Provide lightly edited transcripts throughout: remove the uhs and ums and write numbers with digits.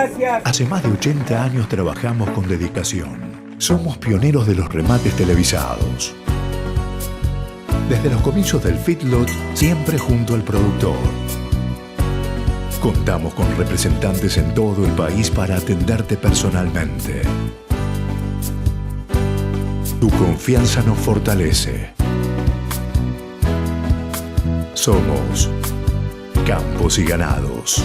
gracias. Hace más de 80 años trabajamos con dedicación. Somos pioneros de los remates televisados. Desde los comienzos del feedlot, siempre junto al productor. Contamos con representantes en todo el país para atenderte personalmente. Tu confianza nos fortalece. Somos Campos y Ganados.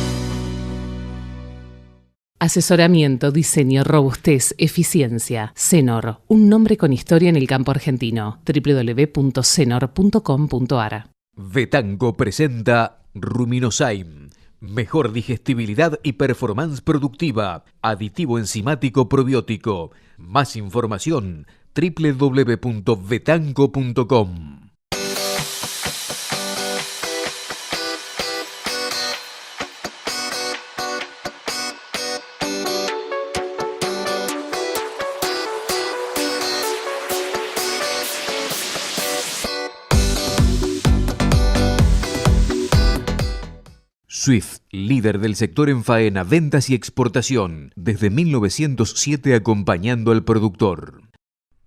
Asesoramiento, diseño, robustez, eficiencia. Cenor, un nombre con historia en el campo argentino. www.cenor.com.ar. Vetango presenta Ruminozyme. Mejor digestibilidad y performance productiva. Aditivo enzimático probiótico. Más información www.vetango.com. Swift, líder del sector en faena, ventas y exportación, desde 1907 acompañando al productor.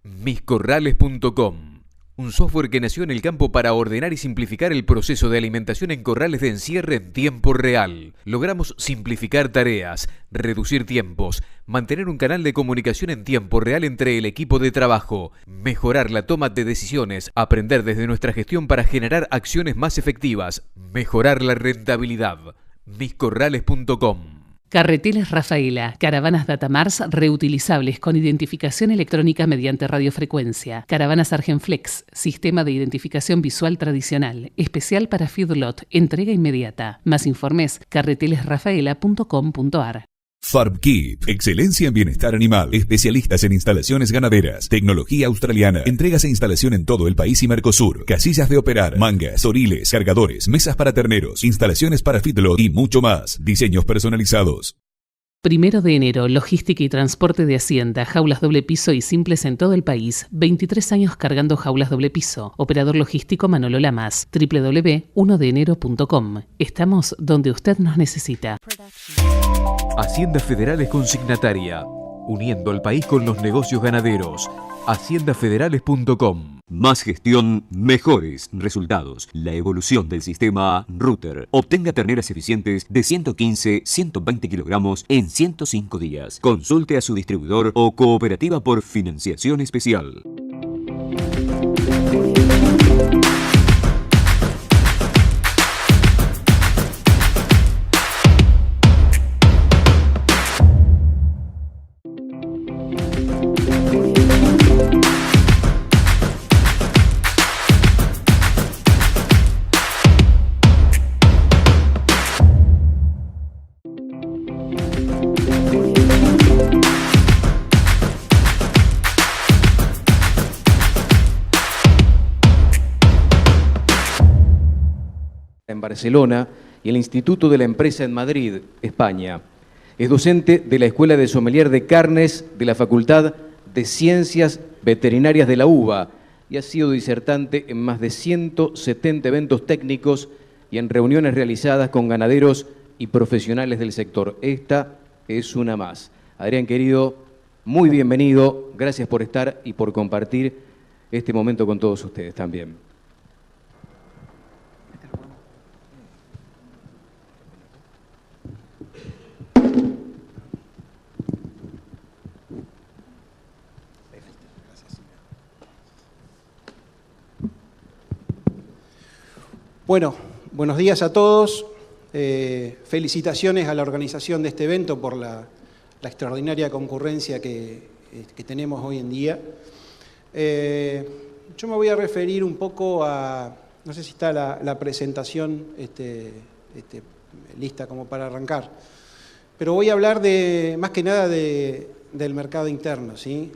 Miscorrales.com, un software que nació en el campo para ordenar y simplificar el proceso de alimentación en corrales de encierre en tiempo real. Logramos simplificar tareas, reducir tiempos, mantener un canal de comunicación en tiempo real entre el equipo de trabajo, mejorar la toma de decisiones, aprender desde nuestra gestión para generar acciones más efectivas, mejorar la rentabilidad. Miscorrales.com. Carreteles Rafaela, caravanas Datamars reutilizables con identificación electrónica mediante radiofrecuencia. Caravanas Argenflex, sistema de identificación visual tradicional, especial para feedlot, entrega inmediata. Más informes, carretelesrafaela.com.ar. FarmKit, excelencia en bienestar animal, especialistas en instalaciones ganaderas, tecnología australiana, entregas e instalación en todo el país y Mercosur, casillas de operar, mangas, toriles, cargadores, mesas para terneros, instalaciones para feedlot y mucho más, diseños personalizados. 1 de enero, logística y transporte de Hacienda, jaulas doble piso y simples en todo el país. 23 años cargando jaulas doble piso. Operador logístico Manolo Lamas. www.1denero.com. Estamos donde usted nos necesita. Hacienda Federal es consignataria, uniendo al país con los negocios ganaderos. Haciendafederales.com. Más gestión, mejores resultados. La evolución del sistema Router. Obtenga terneras eficientes de 115-120 kilogramos en 105 días. Consulte a su distribuidor o cooperativa por financiación especial. En Barcelona y el Instituto de la Empresa en Madrid, España. Es docente de la Escuela de Sommelier de Carnes de la Facultad de Ciencias Veterinarias de la UBA y ha sido disertante en más de 170 eventos técnicos y en reuniones realizadas con ganaderos y profesionales del sector. Esta es una más. Adrián, querido, muy bienvenido. Gracias por estar y por compartir este momento con todos ustedes también. Bueno, buenos días a todos. Felicitaciones a la organización de este evento por la extraordinaria concurrencia que tenemos hoy en día. Yo me voy a referir un poco a, no sé si está la presentación lista como para arrancar, pero voy a hablar más que nada del mercado interno, ¿sí?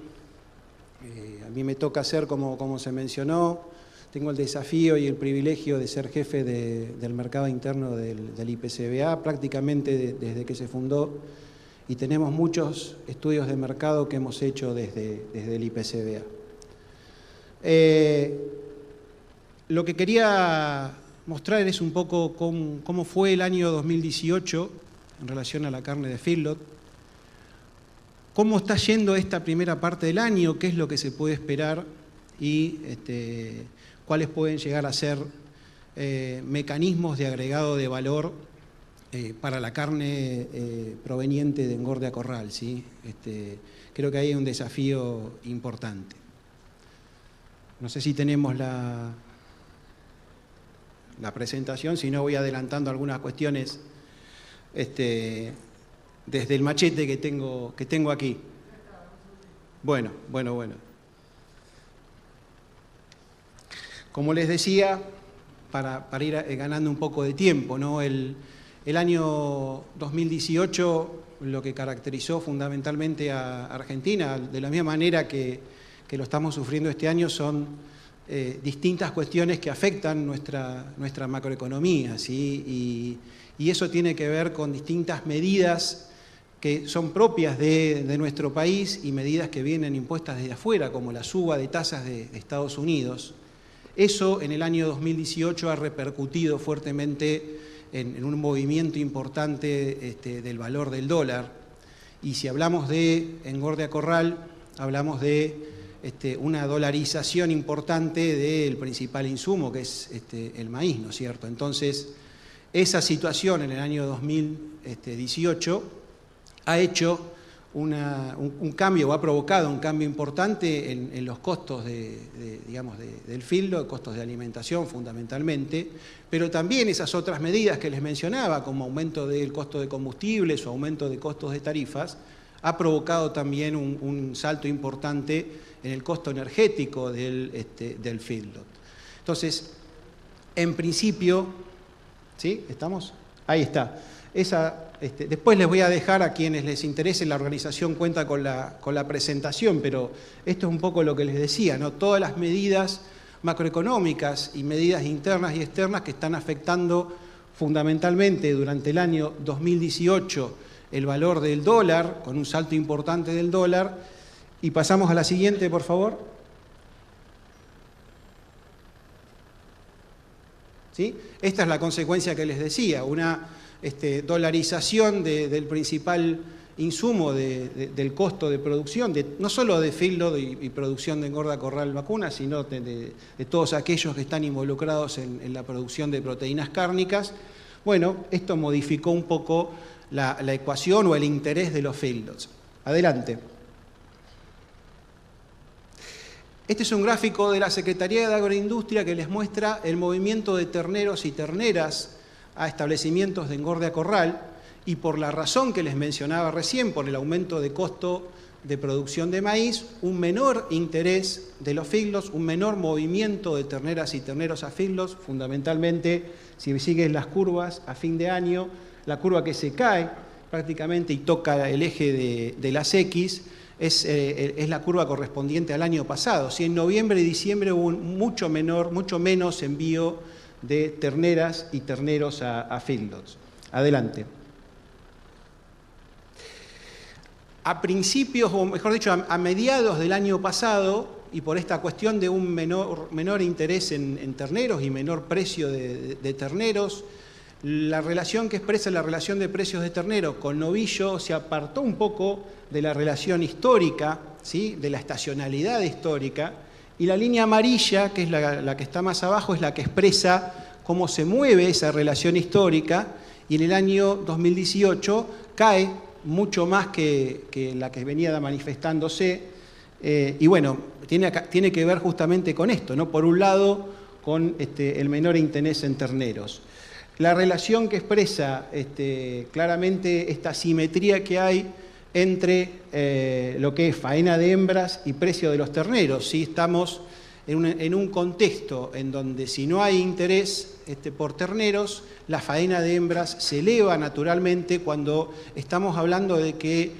A mí me toca ser, como se mencionó, tengo el desafío y el privilegio de ser jefe del mercado interno del IPCBA prácticamente desde que se fundó, y tenemos muchos estudios de mercado que hemos hecho desde el IPCBA. Lo que quería mostrar es un poco cómo fue el año 2018 en relación a la carne de feedlot. cómo está yendo esta primera parte del año, qué es lo que se puede esperar y cuáles pueden llegar a ser mecanismos de agregado de valor para la carne proveniente de engorde a corral, ¿sí? Creo que ahí hay un desafío importante. No sé si tenemos la presentación, si no voy adelantando algunas cuestiones desde el machete que tengo aquí. Bueno. Como les decía, para ir ganando un poco de tiempo, ¿no? El año 2018 lo que caracterizó fundamentalmente a Argentina, de la misma manera que lo estamos sufriendo este año, son distintas cuestiones que afectan nuestra macroeconomía, ¿sí? Y eso tiene que ver con distintas medidas que son propias de nuestro país y medidas que vienen impuestas desde afuera, como la suba de tasas de Estados Unidos. Eso en el año 2018 ha repercutido fuertemente en un movimiento importante del valor del dólar. Y si hablamos de engorde a corral, hablamos de una dolarización importante del principal insumo, que es el maíz, ¿no es cierto? Entonces, esa situación en el año 2018 ha hecho un cambio, o ha provocado un cambio importante en los costos del feedlot, costos de alimentación fundamentalmente, pero también esas otras medidas que les mencionaba, como aumento del costo de combustibles o aumento de costos de tarifas, ha provocado también un salto importante en el costo energético del feedlot. Entonces, en principio, ¿sí? ¿Estamos? Ahí está. Después les voy a dejar a quienes les interese, la organización cuenta con la presentación, pero esto es un poco lo que les decía, ¿no? Todas las medidas macroeconómicas y medidas internas y externas que están afectando fundamentalmente durante el año 2018 el valor del dólar, con un salto importante del dólar. Y pasamos a la siguiente, por favor. ¿Sí? Esta es la consecuencia que les decía, una dolarización del principal insumo del costo de producción, no solo de feedlot y producción de engorda corral vacuna, sino de todos aquellos que están involucrados en la producción de proteínas cárnicas. Bueno, esto modificó un poco la ecuación o el interés de los feedlots. Adelante. Este es un gráfico de la Secretaría de Agroindustria que les muestra el movimiento de terneros y terneras a establecimientos de engorde a corral, y por la razón que les mencionaba recién, por el aumento de costo de producción de maíz, un menor interés de los feedlots, un menor movimiento de terneras y terneros a feedlots, fundamentalmente, si siguen las curvas a fin de año, la curva que se cae prácticamente y toca el eje de las X, es la curva correspondiente al año pasado. Si en noviembre y diciembre hubo mucho menos envío de terneras y terneros a feedlots. Adelante. A principios, o mejor dicho, a mediados del año pasado, y por esta cuestión de un menor interés en terneros y menor precio de terneros, la relación que expresa la relación de precios de ternero con novillo se apartó un poco de la relación histórica, ¿sí? De la estacionalidad histórica, y la línea amarilla, que es la que está más abajo, es la que expresa cómo se mueve esa relación histórica, y en el año 2018 cae mucho más que la que venía manifestándose, y bueno, tiene que ver justamente con esto, ¿no? Por un lado, con el menor interés en terneros. La relación que expresa claramente esta simetría que hay entre lo que es faena de hembras y precio de los terneros. ¿Sí? Estamos en un contexto en donde si no hay interés por terneros, la faena de hembras se eleva naturalmente cuando estamos hablando de que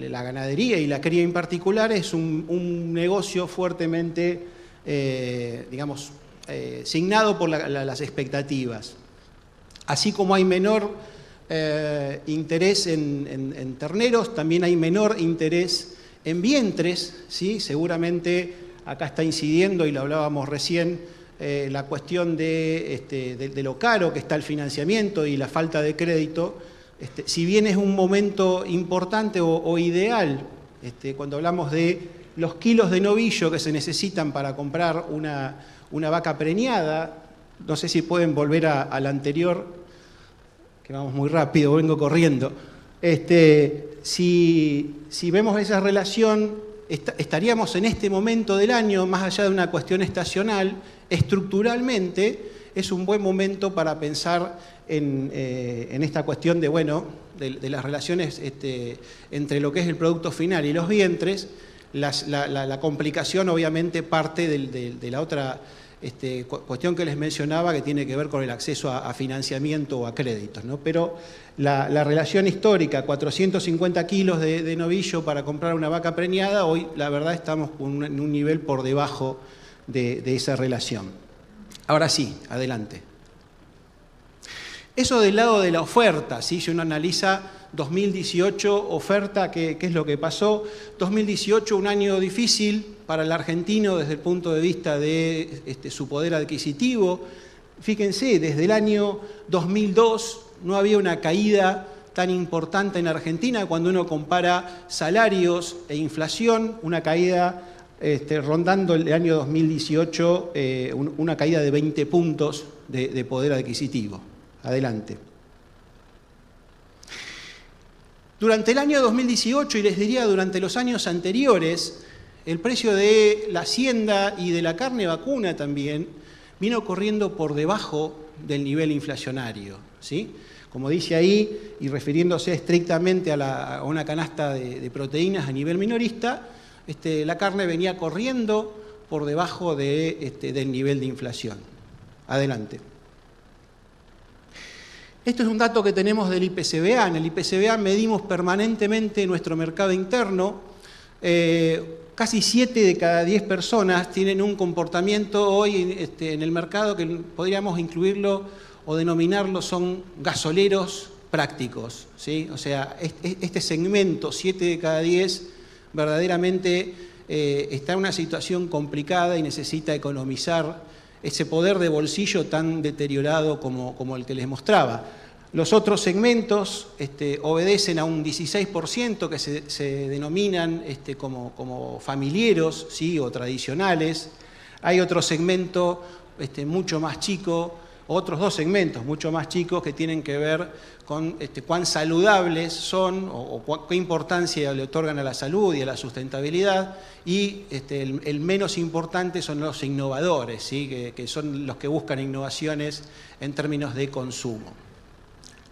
la ganadería y la cría en particular es un negocio fuertemente, signado por las expectativas. Así como hay menor interés en terneros, también hay menor interés en vientres, ¿sí? Seguramente acá está incidiendo, y lo hablábamos recién, la cuestión de lo caro que está el financiamiento y la falta de crédito, si bien es un momento importante o ideal, cuando hablamos de los kilos de novillo que se necesitan para comprar una vaca preñada, no sé si pueden volver a la anterior, que vamos muy rápido, vengo corriendo. Si vemos esa relación, estaríamos en este momento del año, más allá de una cuestión estacional, estructuralmente es un buen momento para pensar en esta cuestión de las relaciones entre lo que es el producto final y los vientres. La complicación obviamente parte de la otra cuestión que les mencionaba, que tiene que ver con el acceso a financiamiento o a créditos, ¿no? Pero la relación histórica, 450 kilos de novillo para comprar una vaca preñada, hoy la verdad estamos en un nivel por debajo de esa relación. Ahora sí, adelante. Eso del lado de la oferta, ¿sí? Si uno analiza 2018, oferta, ¿qué es lo que pasó? 2018, un año difícil para el argentino desde el punto de vista de su poder adquisitivo. Fíjense, desde el año 2002 no había una caída tan importante en Argentina cuando uno compara salarios e inflación, una caída rondando el año 2018, una caída de 20 puntos de poder adquisitivo. Adelante. Durante el año 2018, y les diría durante los años anteriores, el precio de la hacienda y de la carne vacuna también vino corriendo por debajo del nivel inflacionario, ¿sí? Como dice ahí, y refiriéndose estrictamente a una canasta de proteínas a nivel minorista, la carne venía corriendo por debajo del nivel de inflación. Adelante. Esto es un dato que tenemos del IPCBA. En el IPCBA medimos permanentemente nuestro mercado interno. Casi 7 de cada 10 personas tienen un comportamiento hoy en el mercado que podríamos incluirlo o denominarlo son gasoleros prácticos, ¿sí? O sea, este segmento, 7 de cada 10, verdaderamente está en una situación complicada y necesita economizar ese poder de bolsillo tan deteriorado como el que les mostraba. Los otros segmentos obedecen a un 16% que se denominan como familieros, ¿sí? O tradicionales. Hay otro segmento mucho más chico, otros dos segmentos mucho más chicos que tienen que ver con cuán saludables son o qué importancia le otorgan a la salud y a la sustentabilidad, y el menos importante son los innovadores, ¿sí? que son los que buscan innovaciones en términos de consumo.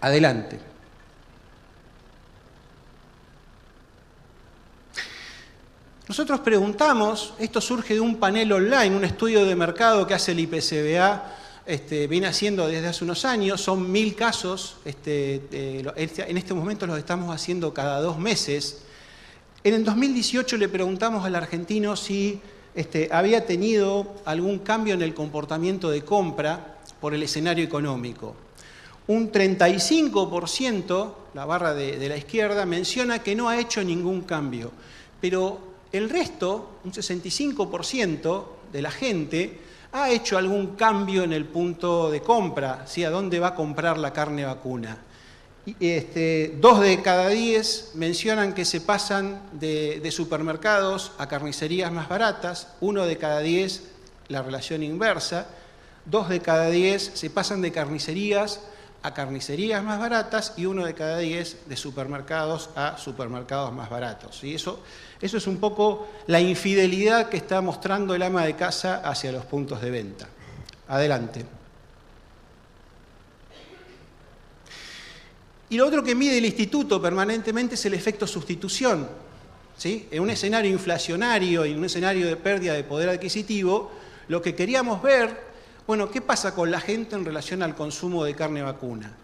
Adelante. Nosotros preguntamos, esto surge de un panel online, un estudio de mercado que hace el IPCBA, viene haciendo desde hace unos años, son 1000 casos, en este momento los estamos haciendo cada 2 meses. En el 2018 le preguntamos al argentino si había tenido algún cambio en el comportamiento de compra por el escenario económico. Un 35%, la barra de la izquierda, menciona que no ha hecho ningún cambio, pero el resto, un 65% de la gente, ha hecho algún cambio en el punto de compra, ¿sí? ¿A dónde va a comprar la carne vacuna? 2 de cada 10 mencionan que se pasan de supermercados a carnicerías más baratas, 1 de cada 10 la relación inversa, 2 de cada 10 se pasan de carnicerías a carnicerías más baratas y 1 de cada 10 de supermercados a supermercados más baratos. Y eso es un poco la infidelidad que está mostrando el ama de casa hacia los puntos de venta. Adelante. Y lo otro que mide el instituto permanentemente es el efecto sustitución, ¿sí? En un escenario inflacionario y en un escenario de pérdida de poder adquisitivo, lo que queríamos ver, bueno, ¿qué pasa con la gente en relación al consumo de carne vacuna?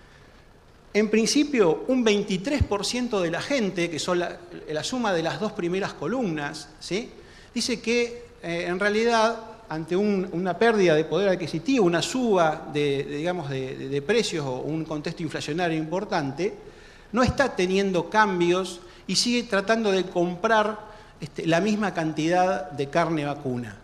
En principio, un 23% de la gente, que son la suma de las 2 primeras columnas, ¿sí? Dice que en realidad, ante una pérdida de poder adquisitivo, una suba de precios o un contexto inflacionario importante, no está teniendo cambios y sigue tratando de comprar la misma cantidad de carne vacuna.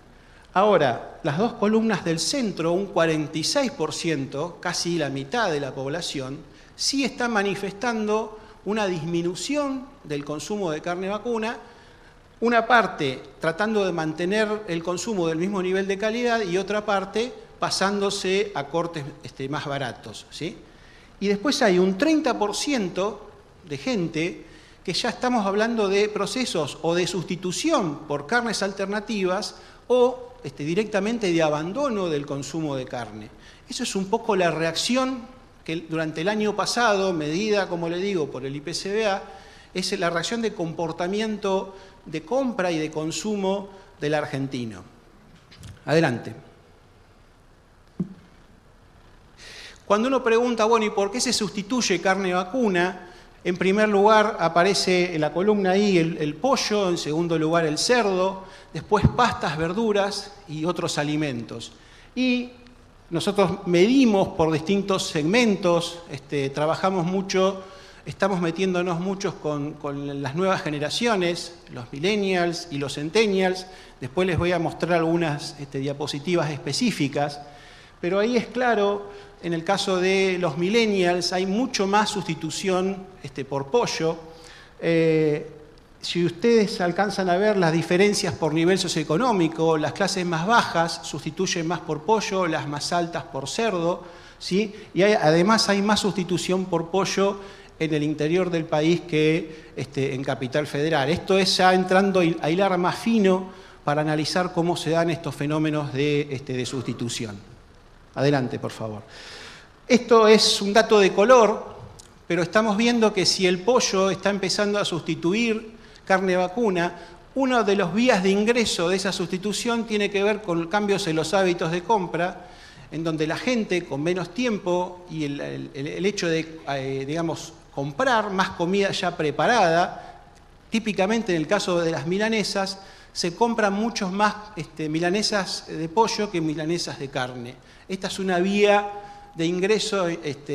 Ahora, las 2 columnas del centro, un 46%, casi la mitad de la población, sí está manifestando una disminución del consumo de carne vacuna, una parte tratando de mantener el consumo del mismo nivel de calidad y otra parte pasándose a cortes más baratos, ¿sí? Y después hay un 30% de gente que ya estamos hablando de procesos o de sustitución por carnes alternativas o directamente de abandono del consumo de carne. Eso es un poco la reacción que durante el año pasado, medida, como le digo, por el IPCBA, es la reacción de comportamiento de compra y de consumo del argentino. Adelante. Cuando uno pregunta, bueno, ¿y por qué se sustituye carne vacuna? En primer lugar aparece en la columna ahí el pollo, en segundo lugar el cerdo, después pastas, verduras y otros alimentos. Y nosotros medimos por distintos segmentos, trabajamos mucho, estamos metiéndonos muchos con las nuevas generaciones, los millennials y los centennials. Después les voy a mostrar algunas diapositivas específicas, pero ahí es claro. En el caso de los millennials hay mucho más sustitución por pollo. Si ustedes alcanzan a ver las diferencias por nivel socioeconómico, las clases más bajas sustituyen más por pollo, las más altas por cerdo, ¿sí? Y además hay más sustitución por pollo en el interior del país que en Capital Federal. Esto es ya entrando a hilar más fino para analizar cómo se dan estos fenómenos de sustitución. Adelante, por favor. Esto es un dato de color, pero estamos viendo que si el pollo está empezando a sustituir carne vacuna, una de las vías de ingreso de esa sustitución tiene que ver con cambios en los hábitos de compra, en donde la gente con menos tiempo y el hecho de, digamos, comprar más comida ya preparada, típicamente en el caso de las milanesas, se compran muchos más milanesas de pollo que milanesas de carne. Esta es una vía de ingreso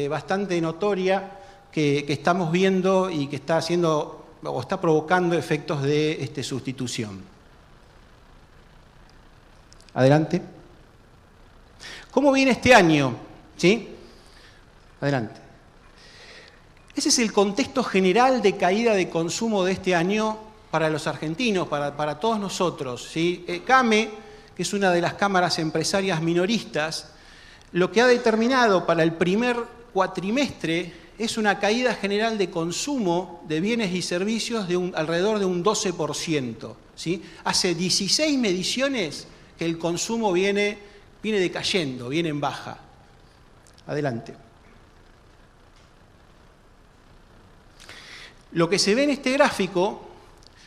bastante notoria que estamos viendo y que está haciendo o está provocando efectos de sustitución. Adelante. ¿Cómo viene este año? ¿Sí? Adelante. Ese es el contexto general de caída de consumo de este año para los argentinos, para todos nosotros, ¿sí? CAME, que es una de las cámaras empresarias minoristas, lo que ha determinado para el primer cuatrimestre es una caída general de consumo de bienes y servicios de alrededor de un 12%, ¿sí? Hace 16 mediciones que el consumo viene decayendo, viene en baja. Adelante. Lo que se ve en este gráfico,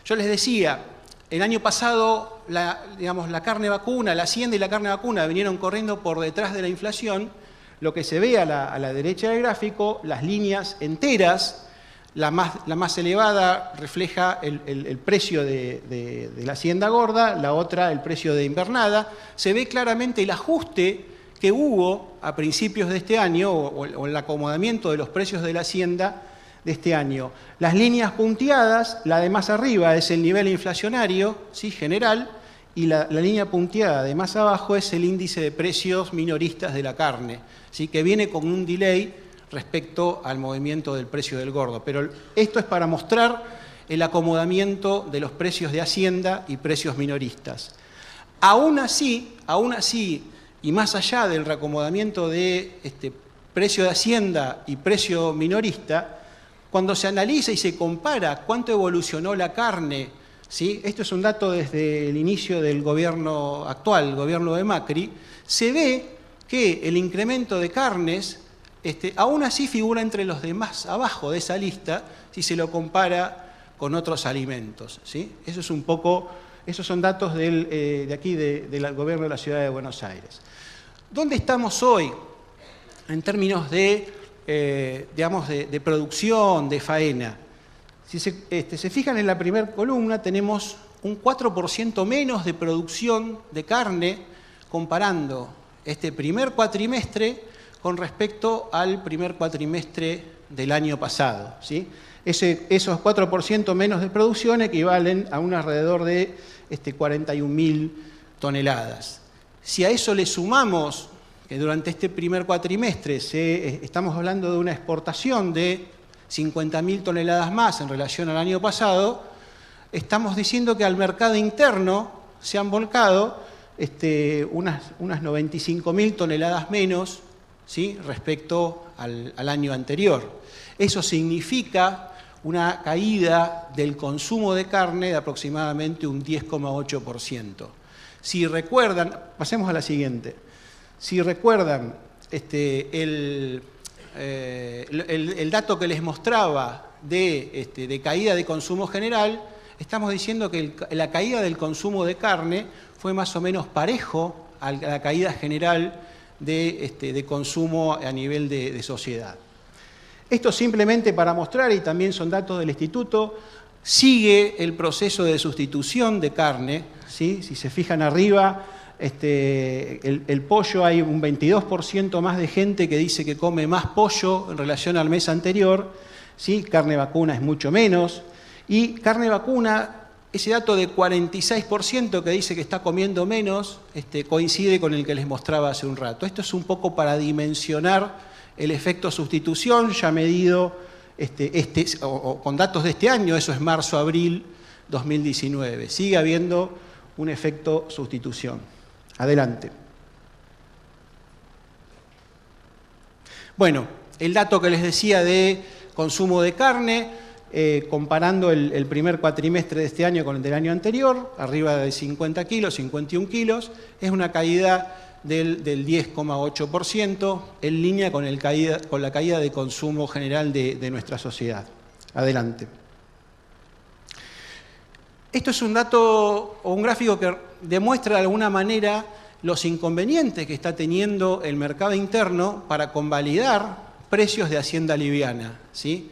yo les decía, el año pasado la carne vacuna, la hacienda y la carne vacuna vinieron corriendo por detrás de la inflación. Lo que se ve a la derecha del gráfico, las líneas enteras, la más elevada refleja el precio de la hacienda gorda, la otra el precio de invernada. Se ve claramente el ajuste que hubo a principios de este año o el acomodamiento de los precios de la hacienda de este año. Las líneas punteadas, la de más arriba es el nivel inflacionario, ¿sí? General, y la línea punteada de más abajo es el índice de precios minoristas de la carne, ¿sí? Que viene con un delay respecto al movimiento del precio del gordo. Pero esto es para mostrar el acomodamiento de los precios de hacienda y precios minoristas. Aún así, y más allá del reacomodamiento de precio de hacienda y precio minorista, cuando se analiza y se compara cuánto evolucionó la carne, ¿sí? Esto es un dato desde el inicio del gobierno actual, el gobierno de Macri, se ve que el incremento de carnes aún así figura entre los de más abajo de esa lista si se lo compara con otros alimentos, ¿sí? Eso es un poco, esos son datos de aquí del gobierno de la Ciudad de Buenos Aires. ¿Dónde estamos hoy en términos de producción, de faena? Si se fijan en la primera columna, tenemos un 4% menos de producción de carne comparando este primer cuatrimestre con respecto al primer cuatrimestre del año pasado, ¿sí? Esos 4% menos de producción equivalen a un alrededor de 41.000 toneladas. Si a eso le sumamos que durante este primer cuatrimestre estamos hablando de una exportación de 50.000 toneladas más en relación al año pasado, estamos diciendo que al mercado interno se han volcado unas 95.000 toneladas menos, ¿sí?, respecto al año anterior. Eso significa una caída del consumo de carne de aproximadamente un 10,8%. Si recuerdan, pasemos a la siguiente. Si recuerdan el dato que les mostraba de caída de consumo general, estamos diciendo que la caída del consumo de carne fue más o menos parejo a la caída general de consumo a nivel de sociedad. Esto simplemente para mostrar, y también son datos del Instituto, sigue el proceso de sustitución de carne, ¿sí? Si se fijan arriba, el pollo, hay un 22% más de gente que dice que come más pollo en relación al mes anterior, ¿sí? Carne vacuna es mucho menos, y carne vacuna, ese dato de 46% que dice que está comiendo menos, coincide con el que les mostraba hace un rato. Esto es un poco para dimensionar el efecto sustitución, ya medido con datos de este año, eso es marzo-abril 2019. Sigue habiendo un efecto sustitución. Adelante. Bueno, el dato que les decía de consumo de carne, comparando el primer cuatrimestre de este año con el del año anterior, arriba de 50 kilos, 51 kilos, es una caída del 10,8%, en línea con la caída de consumo general de nuestra sociedad. Adelante. Esto es un dato o un gráfico que demuestra de alguna manera los inconvenientes que está teniendo el mercado interno para convalidar precios de hacienda liviana, ¿sí?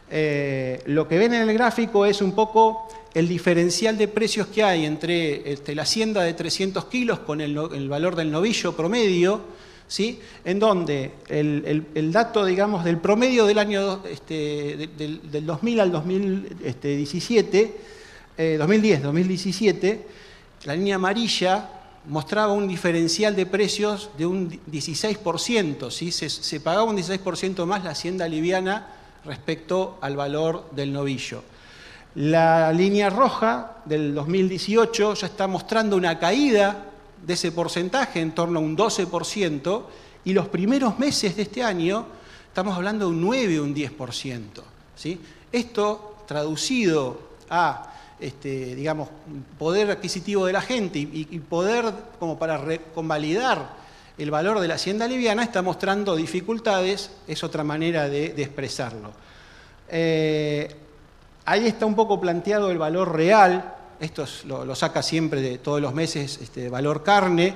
Lo que ven en el gráfico es un poco el diferencial de precios que hay entre la hacienda de 300 kilos con el valor del novillo promedio, ¿sí? En donde el dato, digamos, del promedio del año del 2000 al 2017, 2010-2017, la línea amarilla mostraba un diferencial de precios de un 16%, ¿sí? Se pagaba un 16% más la hacienda liviana respecto al valor del novillo. La línea roja del 2018 ya está mostrando una caída de ese porcentaje en torno a un 12%, y los primeros meses de este año estamos hablando de un 9 o un 10%, ¿sí? Esto traducido a digamos, poder adquisitivo de la gente y poder como para convalidar el valor de la hacienda liviana está mostrando dificultades, es otra manera de expresarlo. Ahí está un poco planteado el valor real, esto lo saca siempre de todos los meses valor carne,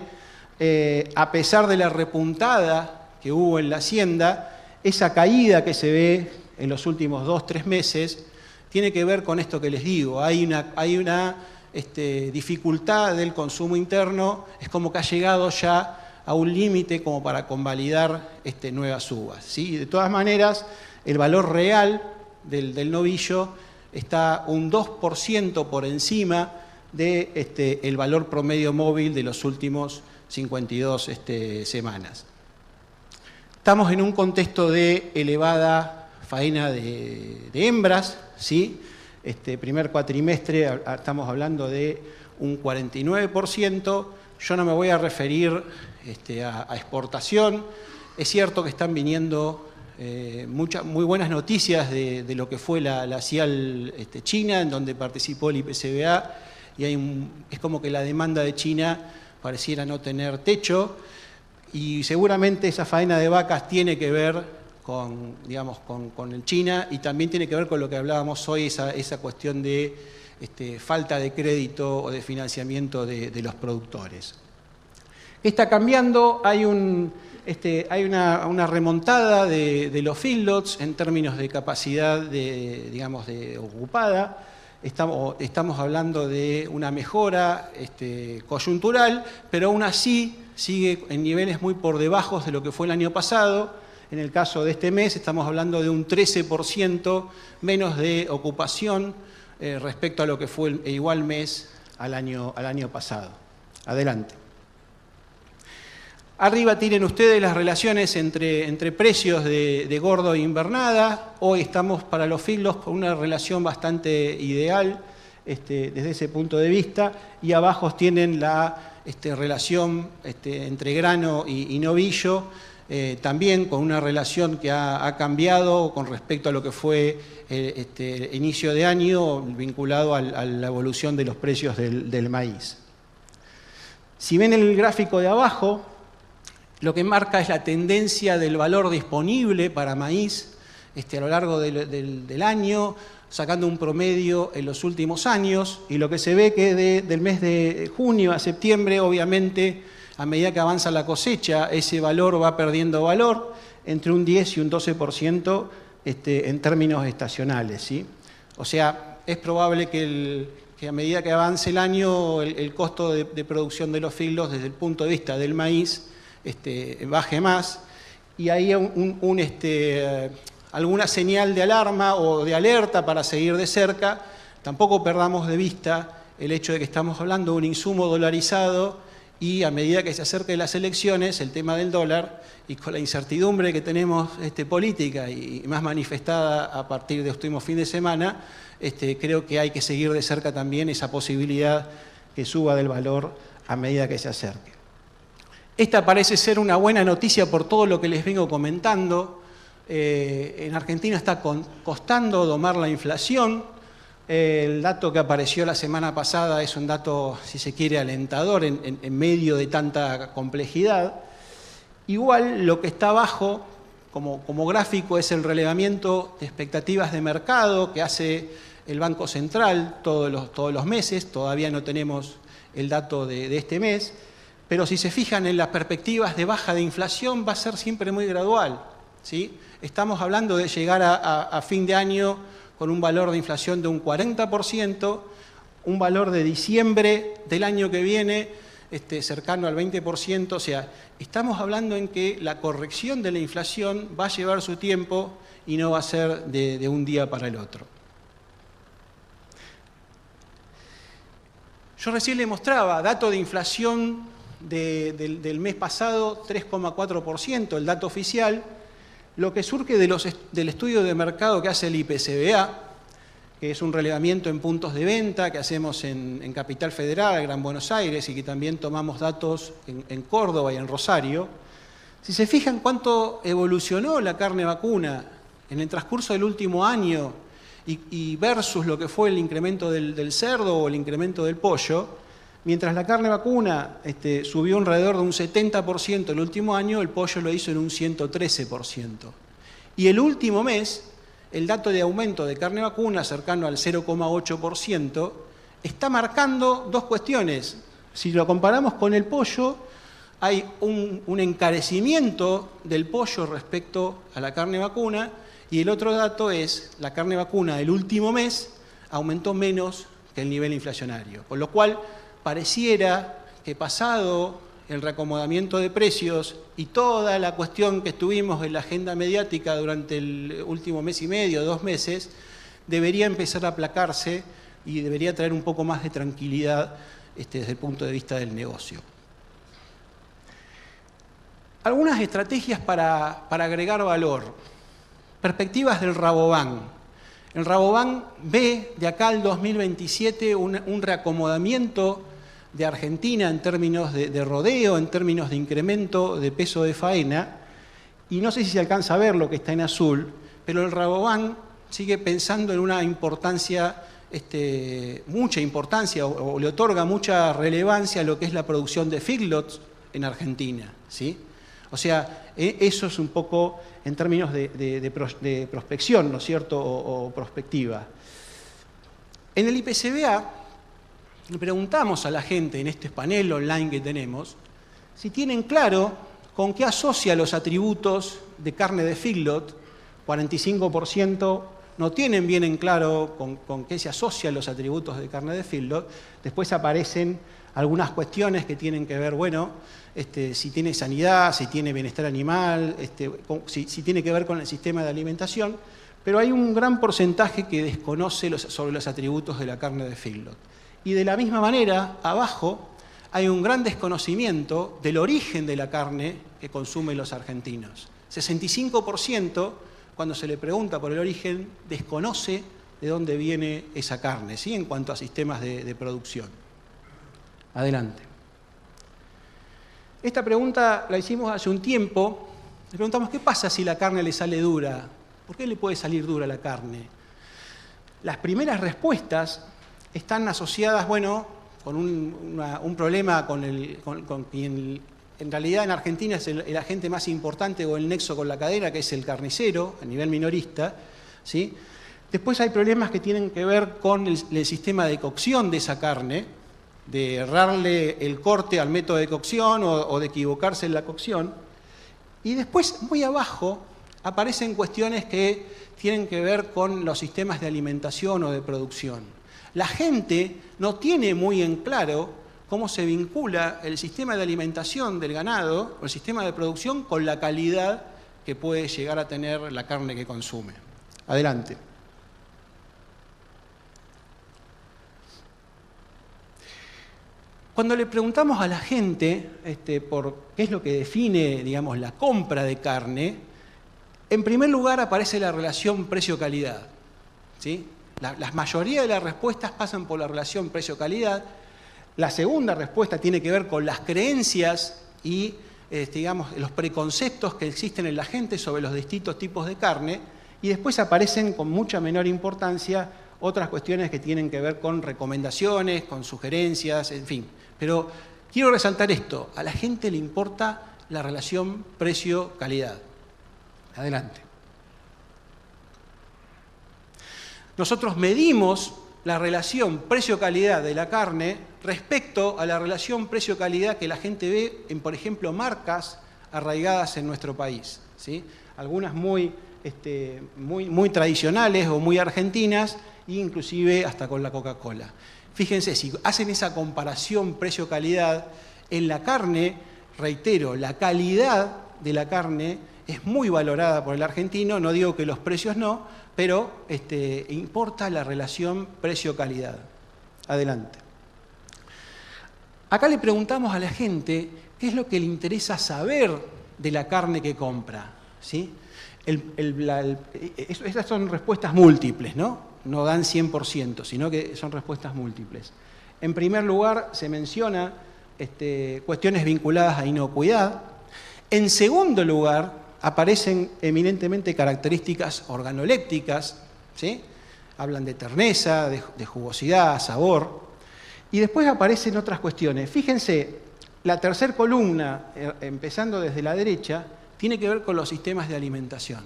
a pesar de la repuntada que hubo en la hacienda, esa caída que se ve en los últimos 2-3 meses tiene que ver con esto que les digo, hay una dificultad del consumo interno, es como que ha llegado ya a un límite como para convalidar nuevas subas, ¿sí? De todas maneras, el valor real del novillo está un 2% por encima de el valor promedio móvil de los últimos 52 semanas. Estamos en un contexto de elevada faena de hembras, ¿sí? Primer cuatrimestre estamos hablando de un 49%. Yo no me voy a referir a exportación. Es cierto que están viniendo muy buenas noticias de lo que fue la CIAL China, en donde participó el IPCBA, y es como que la demanda de China pareciera no tener techo, y seguramente esa faena de vacas tiene que ver con el China, y también tiene que ver con lo que hablábamos hoy, esa cuestión de falta de crédito o de financiamiento de los productores. ¿Qué está cambiando? Hay una remontada de los feedlots en términos de capacidad de ocupada. Estamos hablando de una mejora coyuntural, pero aún así sigue en niveles muy por debajo de lo que fue el año pasado. En el caso de este mes estamos hablando de un 13% menos de ocupación respecto a lo que fue el igual mes al año pasado. Adelante. Arriba tienen ustedes las relaciones entre precios de gordo e invernada. Hoy estamos para los feedlots con una relación bastante ideal desde ese punto de vista. Y abajo tienen la relación entre grano y novillo, también con una relación que ha cambiado con respecto a lo que fue inicio de año, vinculado a la evolución de los precios del maíz. Si ven el gráfico de abajo, lo que marca es la tendencia del valor disponible para maíz a lo largo del año, sacando un promedio en los últimos años, y lo que se ve que del mes de junio a septiembre, obviamente, a medida que avanza la cosecha, ese valor va perdiendo valor, entre un 10 y un 12% en términos estacionales, ¿sí? O sea, es probable que a medida que avance el año, el costo de producción de los feedlots desde el punto de vista del maíz baje más, y ahí alguna señal de alarma o de alerta para seguir de cerca. Tampoco perdamos de vista el hecho de que estamos hablando de un insumo dolarizado, y a medida que se acerquen las elecciones, el tema del dólar, y con la incertidumbre que tenemos política y más manifestada a partir de este último fin de semana, creo que hay que seguir de cerca también esa posibilidad que suba del valor a medida que se acerque. Esta parece ser una buena noticia por todo lo que les vengo comentando. En Argentina está costando domar la inflación. El dato que apareció la semana pasada es un dato, si se quiere, alentador en medio de tanta complejidad. Igual lo que está abajo como gráfico es el relevamiento de expectativas de mercado que hace el Banco Central todos los meses. Todavía no tenemos el dato de este mes, pero si se fijan en las perspectivas de baja de inflación, va a ser siempre muy gradual, ¿sí? Estamos hablando de llegar a fin de año con un valor de inflación de un 40%, un valor de diciembre del año que viene cercano al 20%, o sea, estamos hablando en que la corrección de la inflación va a llevar su tiempo y no va a ser de un día para el otro. Yo recién le mostraba dato de inflación del mes pasado, 3,4%, el dato oficial. Lo que surge del estudio de mercado que hace el IPCBA, que es un relevamiento en puntos de venta que hacemos en Capital Federal, Gran Buenos Aires, y que también tomamos datos en Córdoba y en Rosario. Si se fijan cuánto evolucionó la carne vacuna en el transcurso del último año y versus lo que fue el incremento del cerdo o el incremento del pollo, mientras la carne vacuna subió alrededor de un 70% el último año, el pollo lo hizo en un 113%. Y el último mes, el dato de aumento de carne vacuna, cercano al 0,8%, está marcando dos cuestiones. Si lo comparamos con el pollo, hay un encarecimiento del pollo respecto a la carne vacuna, y el otro dato es la carne vacuna del último mes aumentó menos que el nivel inflacionario, con lo cual pareciera que pasado el reacomodamiento de precios y toda la cuestión que estuvimos en la agenda mediática durante el último mes y medio, 2 meses, debería empezar a aplacarse y debería traer un poco más de tranquilidad desde el punto de vista del negocio. Algunas estrategias para agregar valor. Perspectivas del Rabobank. El Rabobank ve de acá al 2027 un reacomodamiento de Argentina en términos de rodeo, en términos de incremento de peso de faena, y no sé si se alcanza a ver lo que está en azul, pero el Rabobank sigue pensando en una importancia, mucha importancia, o le otorga mucha relevancia a lo que es la producción de feedlots en Argentina, ¿sí? O sea, eso es un poco en términos de prospección, ¿no es cierto?, o prospectiva. En el IPCBA le preguntamos a la gente en este panel online que tenemos si tienen claro con qué asocia los atributos de carne de feedlot. 45% no tienen bien en claro con qué se asocian los atributos de carne de feedlot. Después aparecen algunas cuestiones que tienen que ver, bueno, si tiene sanidad, si tiene bienestar animal, si tiene que ver con el sistema de alimentación, pero hay un gran porcentaje que desconoce sobre los atributos de la carne de feedlot. Y de la misma manera, abajo hay un gran desconocimiento del origen de la carne que consumen los argentinos. 65%, cuando se le pregunta por el origen, desconoce de dónde viene esa carne, ¿sí? En cuanto a sistemas de producción. Adelante. Esta pregunta la hicimos hace un tiempo. Le preguntamos, ¿qué pasa si la carne le sale dura? ¿Por qué le puede salir dura la carne? Las primeras respuestas están asociadas, bueno, con un problema con quien en realidad en Argentina es el agente más importante o el nexo con la cadena, que es el carnicero, a nivel minorista, ¿sí? Después hay problemas que tienen que ver con el sistema de cocción de esa carne, de errarle el corte al método de cocción o de equivocarse en la cocción. Y después, muy abajo, aparecen cuestiones que tienen que ver con los sistemas de alimentación o de producción. La gente no tiene muy en claro cómo se vincula el sistema de alimentación del ganado o el sistema de producción con la calidad que puede llegar a tener la carne que consume. Adelante. Cuando le preguntamos a la gente por qué es lo que define, digamos, la compra de carne, en primer lugar aparece la relación precio-calidad, ¿sí? La mayoría de las respuestas pasan por la relación precio-calidad. La segunda respuesta tiene que ver con las creencias y digamos, los preconceptos que existen en la gente sobre los distintos tipos de carne, y después aparecen con mucha menor importancia otras cuestiones que tienen que ver con recomendaciones, con sugerencias, en fin. Pero quiero resaltar esto, a la gente le importa la relación precio-calidad. Adelante. Nosotros medimos la relación precio-calidad de la carne respecto a la relación precio-calidad que la gente ve en, por ejemplo, marcas arraigadas en nuestro país, ¿sí? Algunas muy tradicionales o muy argentinas, e inclusive hasta con la Coca-Cola. Fíjense, si hacen esa comparación precio-calidad, en la carne, reitero, la calidad de la carne es muy valorada por el argentino, no digo que los precios no, pero importa la relación precio-calidad. Adelante. Acá le preguntamos a la gente qué es lo que le interesa saber de la carne que compra, ¿sí? Estas son respuestas múltiples, ¿no? No dan 100%, sino que son respuestas múltiples. En primer lugar, se menciona cuestiones vinculadas a inocuidad. En segundo lugar, aparecen eminentemente características organolépticas, ¿sí? Hablan de terneza, de jugosidad, sabor. Y después aparecen otras cuestiones. Fíjense, la tercera columna, empezando desde la derecha, tiene que ver con los sistemas de alimentación,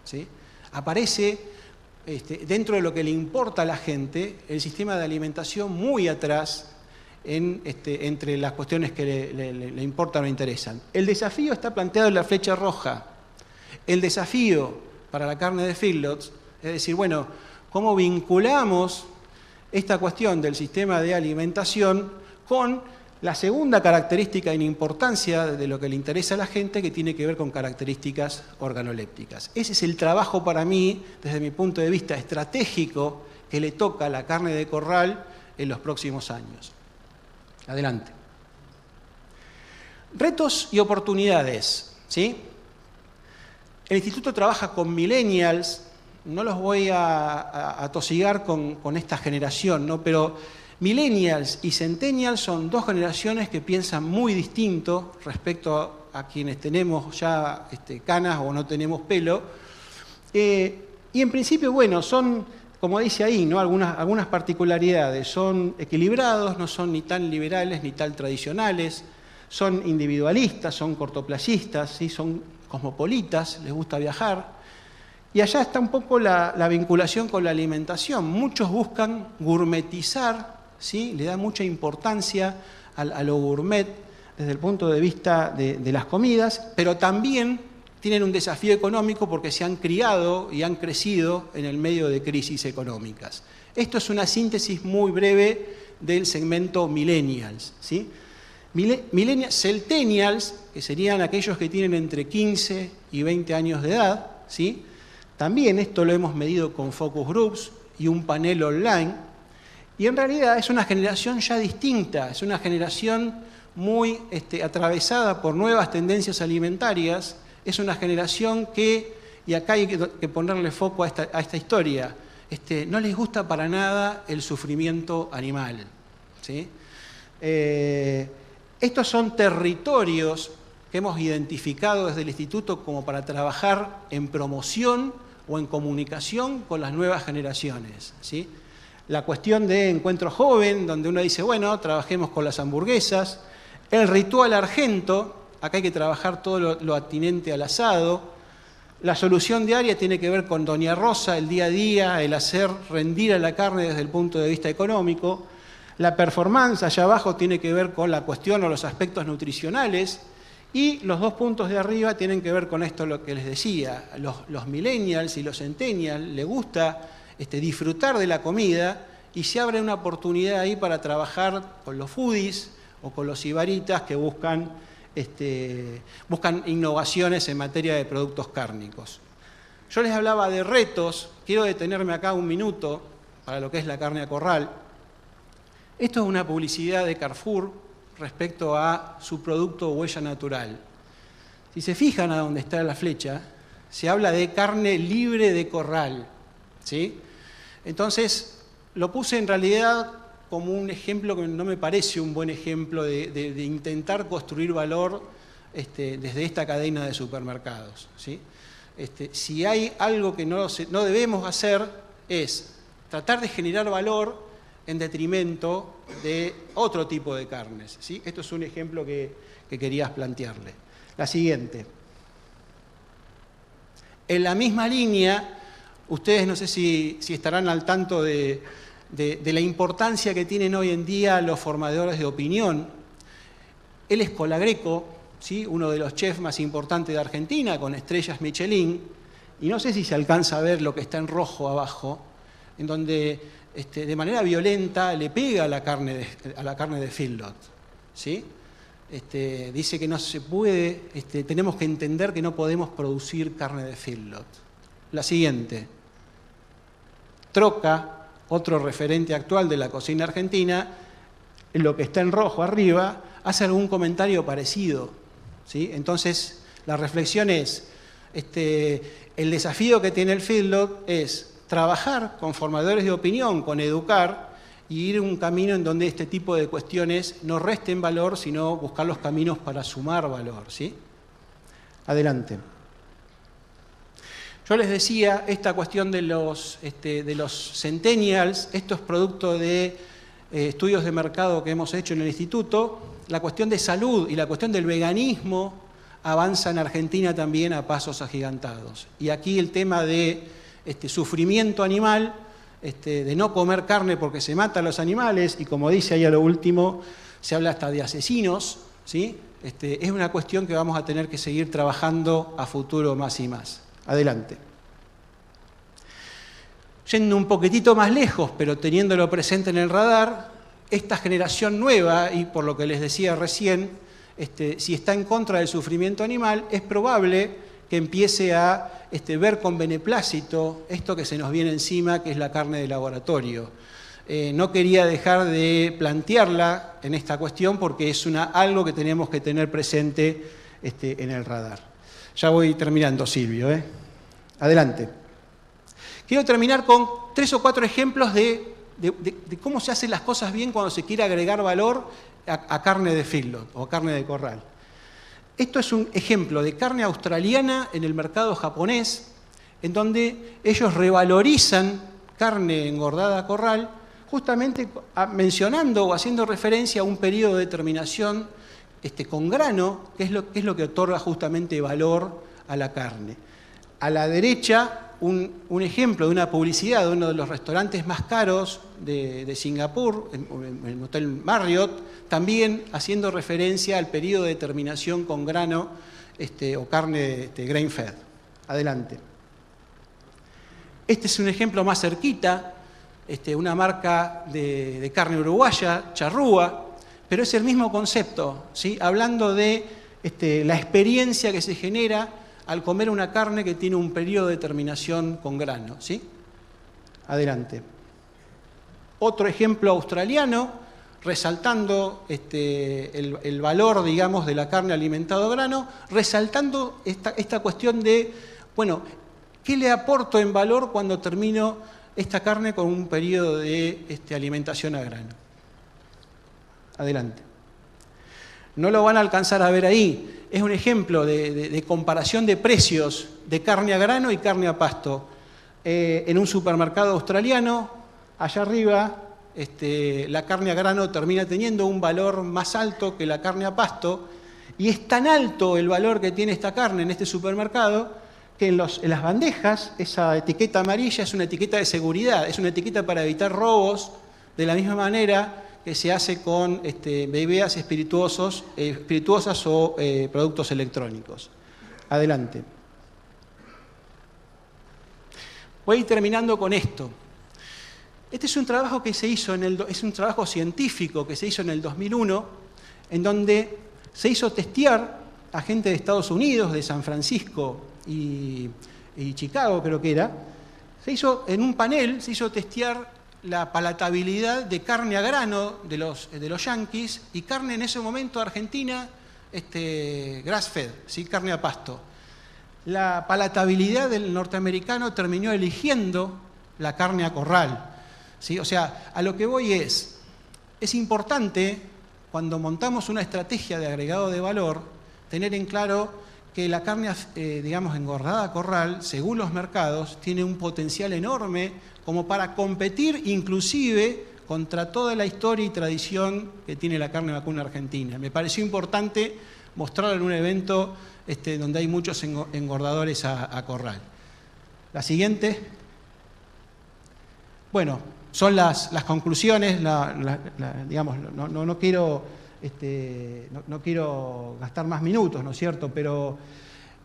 ¿sí? Aparece, dentro de lo que le importa a la gente, el sistema de alimentación muy atrás entre las cuestiones que le importan o interesan. El desafío está planteado en la flecha roja. El desafío para la carne de feedlots es decir, bueno, ¿cómo vinculamos esta cuestión del sistema de alimentación con la segunda característica en importancia de lo que le interesa a la gente, que tiene que ver con características organolépticas? Ese es el trabajo para mí, desde mi punto de vista estratégico, que le toca a la carne de corral en los próximos años. Adelante. Retos y oportunidades, ¿sí? El Instituto trabaja con millennials, no los voy a atosigar con esta generación, ¿no? Pero millennials y centennials son dos generaciones que piensan muy distinto respecto a quienes tenemos ya canas o no tenemos pelo. Y en principio, bueno, son, como dice ahí, ¿no? algunas particularidades. Son equilibrados, no son ni tan liberales ni tan tradicionales, son individualistas, son cortoplacistas, ¿sí? Son cosmopolitas, les gusta viajar. Y allá está un poco la vinculación con la alimentación. Muchos buscan gourmetizar, ¿sí? Le da mucha importancia a lo gourmet desde el punto de vista de las comidas, pero también tienen un desafío económico porque se han criado y han crecido en el medio de crisis económicas. Esto es una síntesis muy breve del segmento millennials, ¿sí? Centennials, que serían aquellos que tienen entre 15 y 20 años de edad, ¿sí? También esto lo hemos medido con focus groups y un panel online. Y en realidad es una generación ya distinta, es una generación muy atravesada por nuevas tendencias alimentarias, es una generación que, y acá hay que ponerle foco a esta historia, no les gusta para nada el sufrimiento animal, ¿sí? Estos son territorios que hemos identificado desde el Instituto como para trabajar en promoción o en comunicación con las nuevas generaciones, ¿sí? La cuestión de encuentro joven, donde uno dice, bueno, trabajemos con las hamburguesas. El ritual argento, acá hay que trabajar todo lo atinente al asado. La solución diaria tiene que ver con Doña Rosa, el día a día, el hacer rendir a la carne desde el punto de vista económico. La performance allá abajo tiene que ver con la cuestión o los aspectos nutricionales. Y los dos puntos de arriba tienen que ver con esto lo que les decía. Los millennials y los centennials les gusta disfrutar de la comida y se abre una oportunidad ahí para trabajar con los foodies o con los ibaritas que buscan innovaciones en materia de productos cárnicos. Yo les hablaba de retos, quiero detenerme acá un minuto para lo que es la carne a corral. Esto es una publicidad de Carrefour respecto a su producto Huella Natural. Si se fijan a dónde está la flecha, se habla de carne libre de corral, ¿sí? Entonces, lo puse en realidad como un ejemplo que no me parece un buen ejemplo de intentar construir valor desde esta cadena de supermercados, ¿sí? Si hay algo que no debemos hacer es tratar de generar valor en detrimento de otro tipo de carnes, ¿sí? Esto es un ejemplo que querías plantearle. La siguiente. En la misma línea, ustedes no sé si estarán al tanto de la importancia que tienen hoy en día los formadores de opinión. Él es Colagreco, ¿sí? Uno de los chefs más importantes de Argentina, con estrellas Michelin, y no sé si se alcanza a ver lo que está en rojo abajo, en donde de manera violenta le pega a la carne de feedlot, ¿sí? Dice que no se puede, tenemos que entender que no podemos producir carne de feedlot. La siguiente. Troca, otro referente actual de la cocina argentina, en lo que está en rojo arriba, hace algún comentario parecido, ¿sí? Entonces, la reflexión es, el desafío que tiene el feedlot es trabajar con formadores de opinión, con educar, y ir un camino en donde este tipo de cuestiones no resten valor, sino buscar los caminos para sumar valor, ¿sí? Adelante. Yo les decía, esta cuestión de los centennials, esto es producto de estudios de mercado que hemos hecho en el instituto, la cuestión de salud y la cuestión del veganismo avanza en Argentina también a pasos agigantados. Y aquí el tema de sufrimiento animal, de no comer carne porque se matan los animales, y como dice ahí a lo último, se habla hasta de asesinos, ¿sí? Es una cuestión que vamos a tener que seguir trabajando a futuro más y más. Adelante. Yendo un poquitito más lejos, pero teniéndolo presente en el radar, esta generación nueva, y por lo que les decía recién, si está en contra del sufrimiento animal, es probable que empiece a ver con beneplácito esto que se nos viene encima, que es la carne de laboratorio. No quería dejar de plantearla en esta cuestión porque es algo que tenemos que tener presente en el radar. Ya voy terminando, Silvio, ¿eh? Adelante. Quiero terminar con 3 o 4 ejemplos de cómo se hacen las cosas bien cuando se quiere agregar valor a carne de feedlot o carne de corral. Esto es un ejemplo de carne australiana en el mercado japonés, en donde ellos revalorizan carne engordada a corral, justamente mencionando o haciendo referencia a un periodo de terminación con grano, que es lo que otorga justamente valor a la carne. A la derecha, un ejemplo de una publicidad de uno de los restaurantes más caros de Singapur, el Hotel Marriott, también haciendo referencia al periodo de terminación con grano o carne grain fed. Adelante. Este es un ejemplo más cerquita, una marca de carne uruguaya, Charrúa, pero es el mismo concepto, ¿sí? Hablando de la experiencia que se genera al comer una carne que tiene un periodo de terminación con grano, ¿sí? Adelante. Otro ejemplo australiano, resaltando el valor, digamos, de la carne alimentado a grano, resaltando esta cuestión de, bueno, ¿qué le aporto en valor cuando termino esta carne con un periodo de alimentación a grano? Adelante. No lo van a alcanzar a ver ahí. Es un ejemplo de comparación de precios de carne a grano y carne a pasto. En un supermercado australiano, allá arriba, la carne a grano termina teniendo un valor más alto que la carne a pasto, y es tan alto el valor que tiene esta carne en este supermercado que en las bandejas esa etiqueta amarilla es una etiqueta de seguridad, es una etiqueta para evitar robos, de la misma manera que se hace con bebidas espirituosas o productos electrónicos. Adelante. Voy a ir terminando con esto. Este es un trabajo que se hizo es un trabajo científico que se hizo en el 2001, en donde se hizo testear a gente de Estados Unidos, de San Francisco y Chicago, creo que era. En un panel se hizo testear la palatabilidad de carne a grano de los yanquis y carne en ese momento argentina, grass-fed, ¿sí? Carne a pasto. La palatabilidad del norteamericano terminó eligiendo la carne a corral. ¿Sí? O sea, a lo que voy es importante, cuando montamos una estrategia de agregado de valor, tener en claro que la carne, digamos, engordada a corral, según los mercados, tiene un potencial enorme como para competir inclusive contra toda la historia y tradición que tiene la carne vacuna argentina. Me pareció importante mostrarlo en un evento donde hay muchos engordadores a corral. La siguiente. Bueno, son las conclusiones, digamos, no quiero gastar más minutos, ¿no es cierto? Pero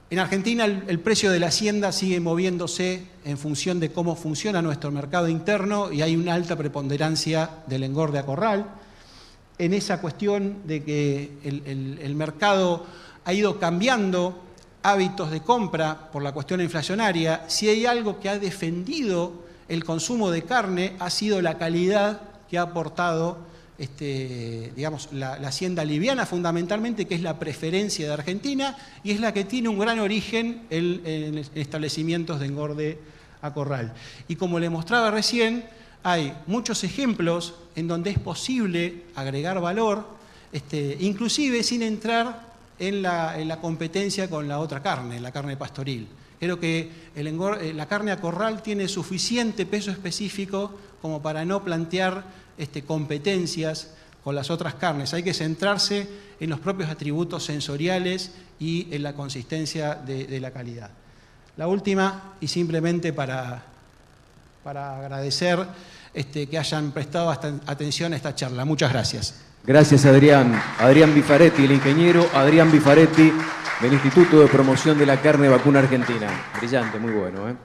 en Argentina el precio de la hacienda sigue moviéndose en función de cómo funciona nuestro mercado interno y hay una alta preponderancia del engorde a corral. En esa cuestión de que el mercado ha ido cambiando hábitos de compra por la cuestión inflacionaria, si hay algo que ha defendido el consumo de carne ha sido la calidad que ha aportado digamos, la hacienda liviana fundamentalmente, que es la preferencia de Argentina y es la que tiene un gran origen en establecimientos de engorde a corral. Y como le mostraba recién, hay muchos ejemplos en donde es posible agregar valor, inclusive sin entrar en la competencia con la otra carne, la carne pastoril. Creo que la carne a corral tiene suficiente peso específico como para no plantear competencias con las otras carnes. Hay que centrarse en los propios atributos sensoriales y en la consistencia de la calidad. La última, y simplemente para agradecer que hayan prestado atención a esta charla. Muchas gracias. Gracias, Adrián. Adrián Bifaretti, el ingeniero Adrián Bifaretti, del Instituto de Promoción de la Carne Vacuna Argentina. Brillante, muy bueno, ¿eh?